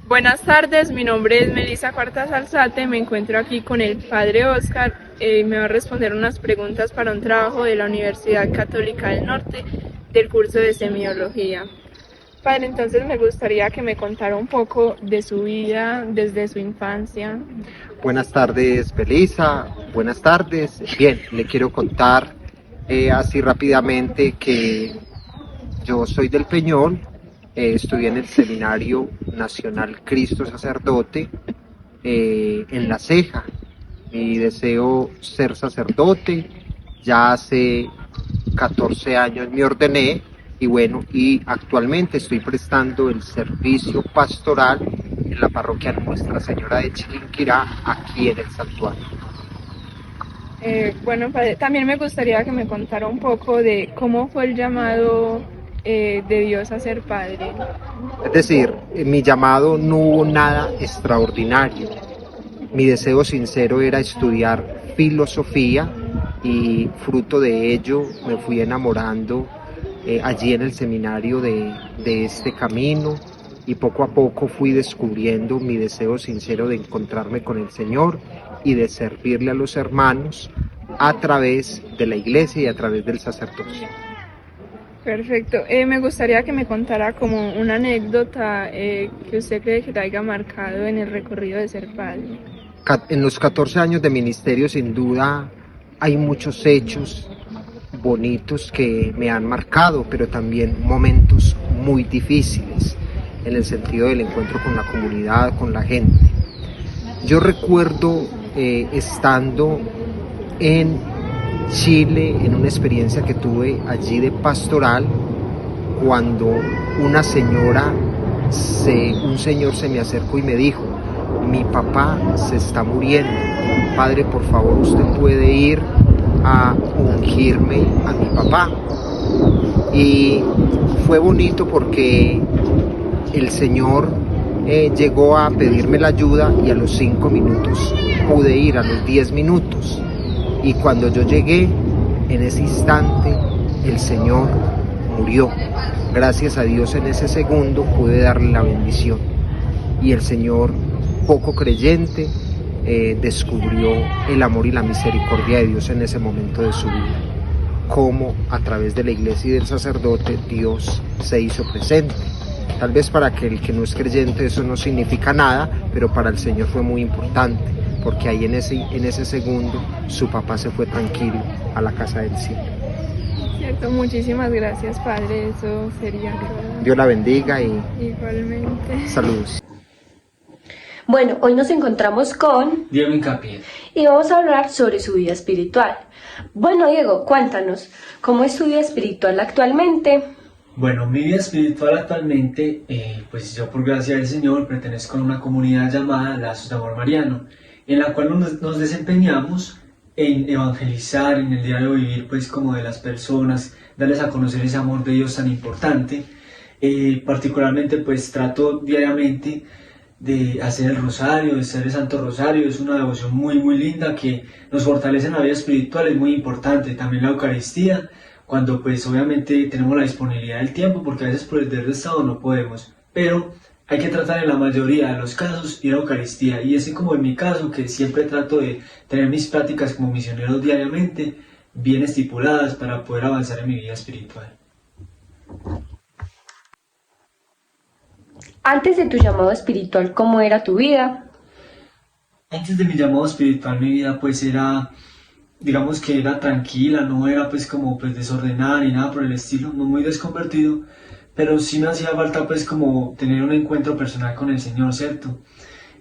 Buenas tardes, mi nombre es Melissa Cuartas Alzate, me encuentro aquí con el padre Oscar, me va a responder unas preguntas para un trabajo de la Universidad Católica del Norte del curso de semiología. Padre, entonces me gustaría que me contara un poco de su vida desde su infancia. Buenas tardes, Melissa. Buenas tardes. Bien, le quiero contar así rápidamente que yo soy del Peñol, estudié en el Seminario Nacional Cristo Sacerdote en La Ceja. Mi deseo ser sacerdote, ya hace 14 años me ordené y actualmente estoy prestando el servicio pastoral en la parroquia Nuestra Señora de Chiquinquirá, aquí en el santuario. Bueno, padre, también me gustaría que me contara un poco de cómo fue el llamado de Dios a ser padre. Es decir, en mi llamado no hubo nada extraordinario. Mi deseo sincero era estudiar filosofía y fruto de ello me fui enamorando allí en el seminario de este camino, y poco a poco fui descubriendo mi deseo sincero de encontrarme con el Señor y de servirle a los hermanos a través de la iglesia y a través del sacerdocio. Perfecto. Me gustaría que me contara como una anécdota que usted cree que te haya marcado en el recorrido de ser padre. En los 14 años de ministerio, sin duda, hay muchos hechos bonitos que me han marcado, pero también momentos muy difíciles en el sentido del encuentro con la comunidad, con la gente. Yo recuerdo estando en Chile, en una experiencia que tuve allí de pastoral, cuando un señor se me acercó y me dijo: mi papá se está muriendo, padre, por favor usted puede ir a ungirme a mi papá. Y fue bonito porque el Señor llegó a pedirme la ayuda y a los 5 minutos pude ir, a los 10 minutos. Y cuando yo llegué, en ese instante, el Señor murió. Gracias a Dios en ese segundo pude darle la bendición. Y el Señor, poco creyente, descubrió el amor y la misericordia de Dios en ese momento de su vida. Cómo a través de la iglesia y del sacerdote Dios se hizo presente. Tal vez para aquel que no es creyente eso no significa nada, pero para el Señor fue muy importante, porque ahí en ese segundo su papá se fue tranquilo a la casa del cielo. Cierto, muchísimas gracias, padre, eso sería todo. Dios la bendiga y igualmente. Saludos. Bueno, hoy nos encontramos con Diego Hincapié y vamos a hablar sobre su vida espiritual. Bueno, Diego, cuéntanos, ¿cómo es tu vida espiritual actualmente? Bueno, mi vida espiritual actualmente, pues yo por gracia del Señor pertenezco a una comunidad llamada Lazos de Amor Mariano, en la cual nos desempeñamos en evangelizar, en el diario vivir pues como de las personas, darles a conocer ese amor de Dios tan importante. Particularmente pues trato diariamente de hacer el rosario, de hacer el Santo Rosario. Es una devoción muy linda que nos fortalece en la vida espiritual, es muy importante. También la Eucaristía, cuando pues obviamente tenemos la disponibilidad del tiempo, porque a veces por el deber de Estado no podemos, pero hay que tratar en la mayoría de los casos ir a Eucaristía, y así como en mi caso, que siempre trato de tener mis prácticas como misionero diariamente bien estipuladas para poder avanzar en mi vida espiritual. Antes de tu llamado espiritual, ¿cómo era tu vida? Antes de mi llamado espiritual, mi vida pues era, digamos que era tranquila, no era pues como pues desordenada ni nada por el estilo, no muy desconvertido, pero sí me hacía falta pues como tener un encuentro personal con el Señor, ¿cierto?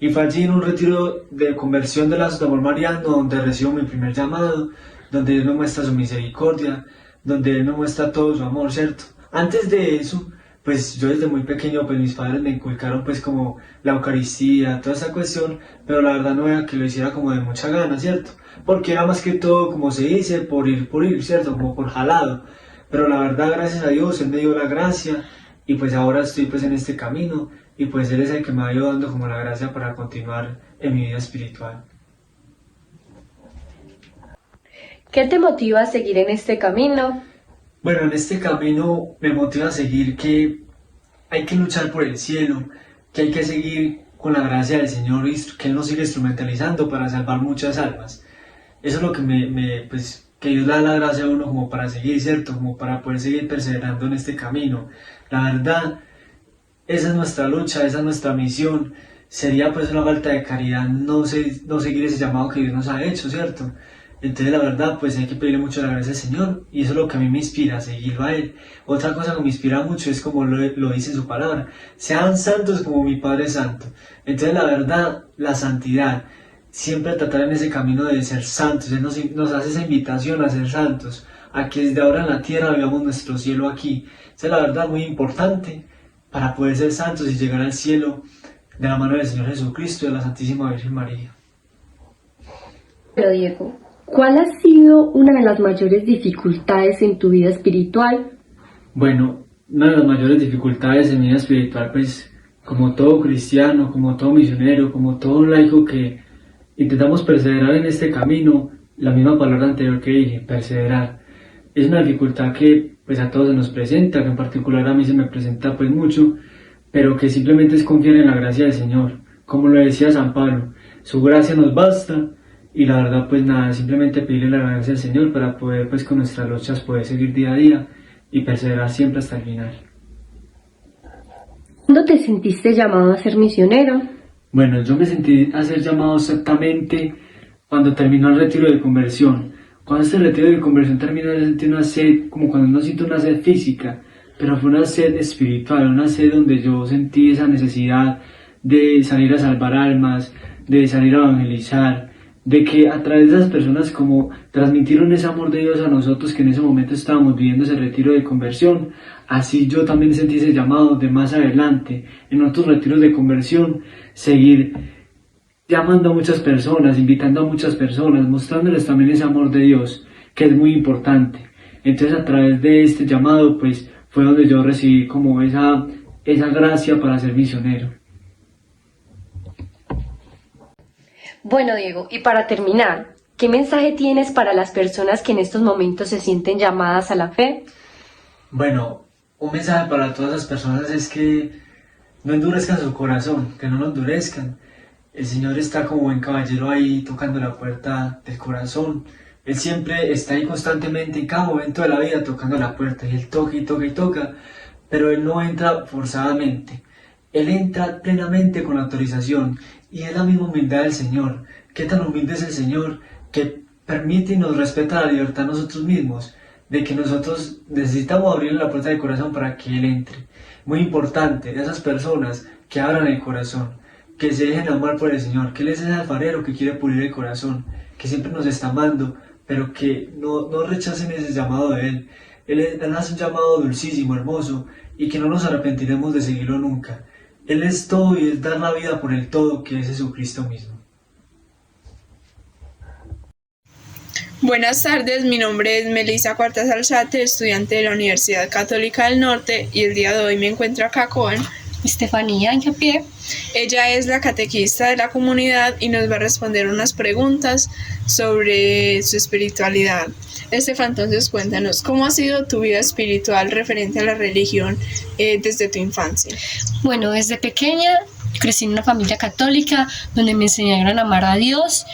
Y fue allí en un retiro de conversión de Lazos de Amor Mariano donde recibo mi primer llamado, donde Él me muestra su misericordia, donde Él me muestra todo su amor, ¿cierto? Antes de eso, pues yo desde muy pequeño, pues mis padres me inculcaron pues como la Eucaristía, toda esa cuestión, pero la verdad no era que lo hiciera como de mucha gana, ¿cierto? Porque era más que todo, como se dice, por ir, ¿cierto? Como por jalado. Pero la verdad, gracias a Dios, Él me dio la gracia, y pues ahora estoy pues en este camino, y pues Él es el que me ha ido dando como la gracia para continuar en mi vida espiritual. ¿Qué te motiva a seguir en este camino? Bueno, en este camino me motiva a seguir que hay que luchar por el cielo, que hay que seguir con la gracia del Señor y que Él nos sigue instrumentalizando para salvar muchas almas. Eso es lo que pues, que Dios le da la gracia a uno como para seguir, ¿cierto? Como para poder seguir perseverando en este camino. La verdad, esa es nuestra lucha, esa es nuestra misión. Sería pues una falta de caridad no seguir ese llamado que Dios nos ha hecho, ¿cierto? Entonces la verdad pues hay que pedirle mucho la gracia al Señor y eso es lo que a mí me inspira, seguirlo a Él. Otra cosa que me inspira mucho es como lo dice su palabra, sean santos como mi Padre es santo. Entonces la verdad, la santidad, siempre tratar en ese camino de ser santos, Él nos hace esa invitación a ser santos, a que desde ahora en la tierra veamos nuestro cielo aquí. Esa es la verdad muy importante para poder ser santos y llegar al cielo de la mano del Señor Jesucristo y de la Santísima Virgen María. Pero Diego, ¿cuál ha sido una de las mayores dificultades en tu vida espiritual? Bueno, una de las mayores dificultades en mi vida espiritual, pues, como todo cristiano, como todo misionero, como todo laico que intentamos perseverar en este camino, la misma palabra anterior que dije, perseverar. Es una dificultad que, pues, a todos se nos presenta, que en particular a mí se me presenta, pues, mucho, pero que simplemente es confiar en la gracia del Señor. Como lo decía San Pablo, su gracia nos basta. Y la verdad, pues nada, simplemente pedirle la gracia al Señor para poder, pues con nuestras luchas, poder seguir día a día y perseverar siempre hasta el final. ¿Cuándo te sentiste llamado a ser misionero? Bueno, yo me sentí a ser llamado exactamente cuando terminó el retiro de conversión. Cuando este retiro de conversión terminó, yo sentí una sed, como cuando uno siente una sed física, pero fue una sed espiritual, una sed donde yo sentí esa necesidad de salir a salvar almas, de salir a evangelizar, de que a través de esas personas como transmitieron ese amor de Dios a nosotros que en ese momento estábamos viviendo ese retiro de conversión, así yo también sentí ese llamado de más adelante, en otros retiros de conversión, seguir llamando a muchas personas, invitando a muchas personas, mostrándoles también ese amor de Dios, que es muy importante. Entonces a través de este llamado, pues fue donde yo recibí como esa gracia para ser misionero. Bueno, Diego, y para terminar, ¿qué mensaje tienes para las personas que en estos momentos se sienten llamadas a la fe? Bueno, un mensaje para todas las personas es que no endurezcan su corazón, que no lo endurezcan. El Señor está como buen caballero ahí tocando la puerta del corazón. Él siempre está ahí constantemente en cada momento de la vida tocando la puerta y Él toca y toca y toca, pero Él no entra forzadamente. Él entra plenamente con autorización y es la misma humildad del Señor. Qué tan humilde es el Señor que permite y nos respeta la libertad a nosotros mismos, de que nosotros necesitamos abrir la puerta del corazón para que Él entre. Muy importante, esas personas que abran el corazón, que se dejen amar por el Señor, que Él es ese alfarero que quiere pulir el corazón, que siempre nos está amando, pero que no rechacen ese llamado de Él. Él hace un llamado dulcísimo, hermoso, y que no nos arrepentiremos de seguirlo nunca. Él es todo y es dar la vida por el todo, que es Jesucristo mismo. Buenas tardes, mi nombre es Melissa Cuartas Alzate, estudiante de la Universidad Católica del Norte, y el día de hoy me encuentro acá con Estefanía Incapié. Ella es la catequista de la comunidad y nos va a responder unas preguntas sobre su espiritualidad. Estefa, entonces cuéntanos, ¿cómo ha sido tu vida espiritual referente a la religión desde tu infancia? Bueno, desde pequeña crecí en una familia católica donde me enseñaron a amar a Dios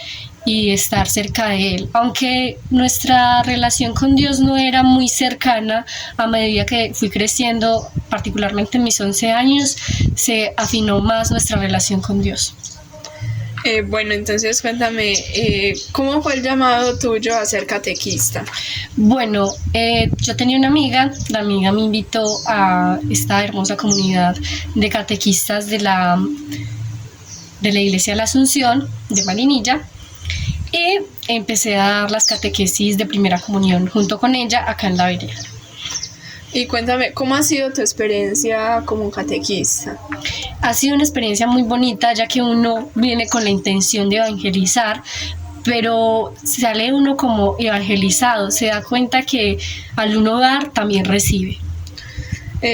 y estar cerca de Él. Aunque nuestra relación con Dios no era muy cercana, a medida que fui creciendo, particularmente en mis 11 años, se afinó más nuestra relación con Dios. Bueno, entonces cuéntame, ¿cómo fue el llamado tuyo a ser catequista? Bueno, yo tenía una amiga, la amiga me invitó a esta hermosa comunidad de catequistas de la Iglesia de la Asunción de Marinilla, y empecé a dar las catequesis de primera comunión junto con ella acá en la vereda. Y cuéntame, ¿cómo ha sido tu experiencia como catequista? Ha sido una experiencia muy bonita, ya que uno viene con la intención de evangelizar, pero sale uno como evangelizado, se da cuenta que al uno dar también recibe.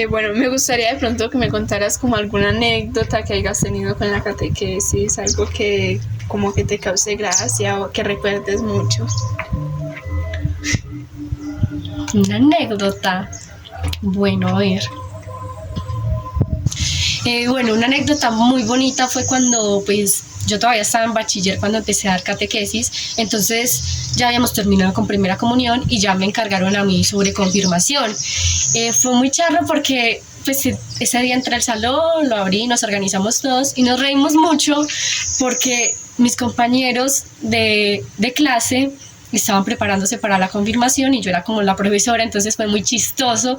Bueno, me gustaría de pronto que me contaras como alguna anécdota que hayas tenido con la catequesis, algo que como que te cause gracia o que recuerdes mucho. Una anécdota. Bueno, a ver. Bueno, una anécdota muy bonita fue cuando pues yo todavía estaba en bachiller cuando empecé a dar catequesis, entonces ya habíamos terminado con primera comunión y ya me encargaron a mí sobre confirmación. Fue muy charro porque pues ese día entré al salón, lo abrí, nos organizamos todos y nos reímos mucho porque mis compañeros de clase estaban preparándose para la confirmación y yo era como la profesora, entonces fue muy chistoso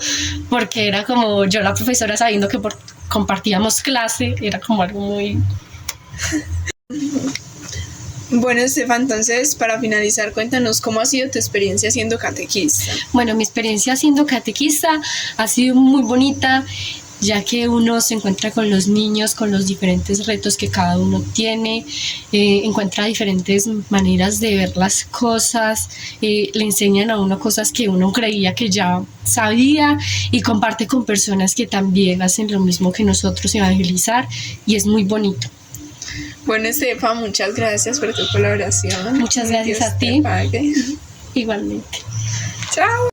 porque era como yo la profesora sabiendo que compartíamos clase, era como algo muy... Bueno, Estefa, entonces para finalizar, cuéntanos cómo ha sido tu experiencia siendo catequista. Bueno, mi experiencia siendo catequista ha sido muy bonita, ya que uno se encuentra con los niños, con los diferentes retos que cada uno tiene, encuentra diferentes maneras de ver las cosas, le enseñan a uno cosas que uno creía que ya sabía y comparte con personas que también hacen lo mismo que nosotros, evangelizar, y es muy bonito. Bueno, Estefa, muchas gracias por tu colaboración. Muchas gracias Dios a te ti. pague. Igualmente. Chao.